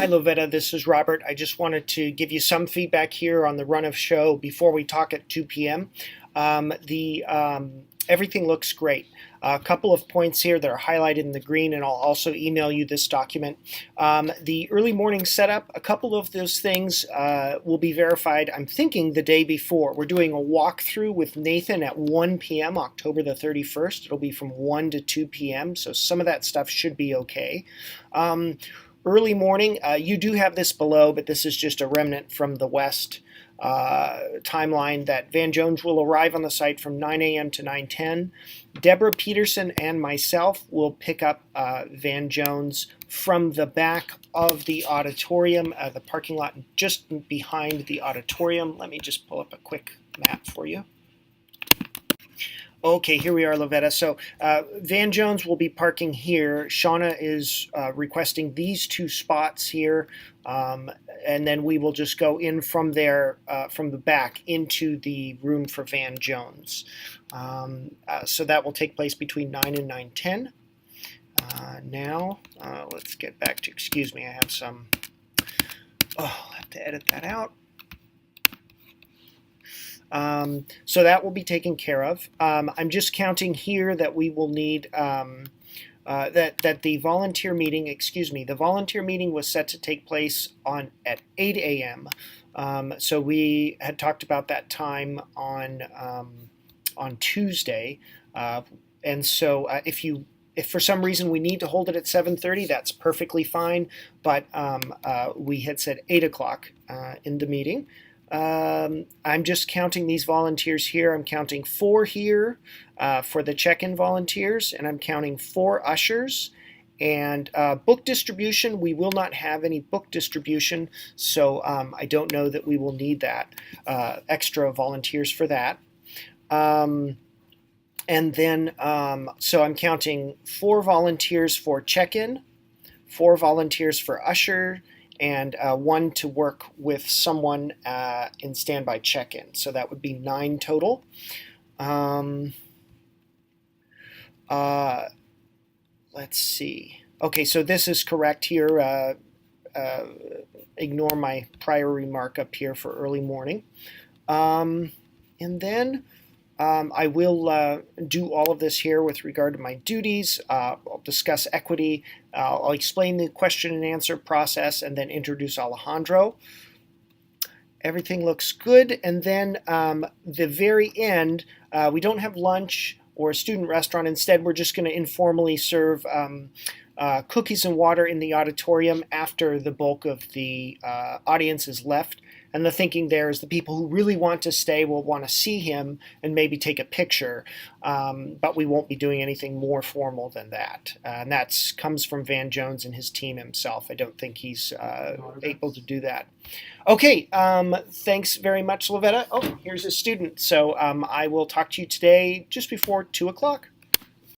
Hi, Lovetta. This is Robert. I just wanted to give you some feedback here on the run of show before we talk at 2 p.m. Everything looks great. A couple of points here that are highlighted in the green, and I'll also email you this document. The early morning setup, a couple of those things will be verified, I'm thinking, the day before. We're doing a walkthrough with Nathan at 1 p.m., October the 31st. It'll be from 1 to 2 p.m., so some of that stuff should be okay. Early morning, you do have this below, but this is just a remnant from the West timeline that Van Jones will arrive on the site from 9 a.m. to 9:10. Deborah Peterson and myself will pick up Van Jones from the back of the auditorium, the parking lot just behind the auditorium. Let me just pull up a quick map for you. Okay, here we are, Lovetta. So Van Jones will be parking here. Shauna is requesting these two spots here, and then we will just go in from there, from the back, into the room for Van Jones. So that will take place between 9 and 9:10. Now, let's get back to, excuse me, I have some, I'll have to edit that out. So that will be taken care of. I'm just counting here that we will need that the volunteer meeting, the volunteer meeting was set to take place at 8 a.m. So we had talked about that time on Tuesday, and so if for some reason we need to hold it at 7:30, that's perfectly fine. But we had said 8 o'clock in the meeting. I'm just counting these volunteers here. I'm counting 4 here for the check-in volunteers, and I'm counting 4 ushers. And book distribution, we will not have any book distribution, so I don't know that we will need that extra volunteers for that. And then, so I'm counting 4 volunteers for check-in, 4 volunteers for usher, and 1 to work with someone in standby check-in. So that would be 9 total. Let's see. Okay, so this is correct here. Ignore my prior remark up here for early morning. And then I will do all of this here with regard to my duties. I'll discuss equity. I'll explain the question and answer process and then introduce Alejandro. Everything looks good. And then the very end, we don't have lunch or a student restaurant. Instead, we're just going to informally serve cookies and water in the auditorium after the bulk of the audience is left. And the thinking there is the people who really want to stay will want to see him and maybe take a picture, but we won't be doing anything more formal than that. And that comes from Van Jones and his team himself. I don't think he's able to do that. Okay, thanks very much, Lovetta. Oh, here's a student. So I will talk to you today just before 2 o'clock.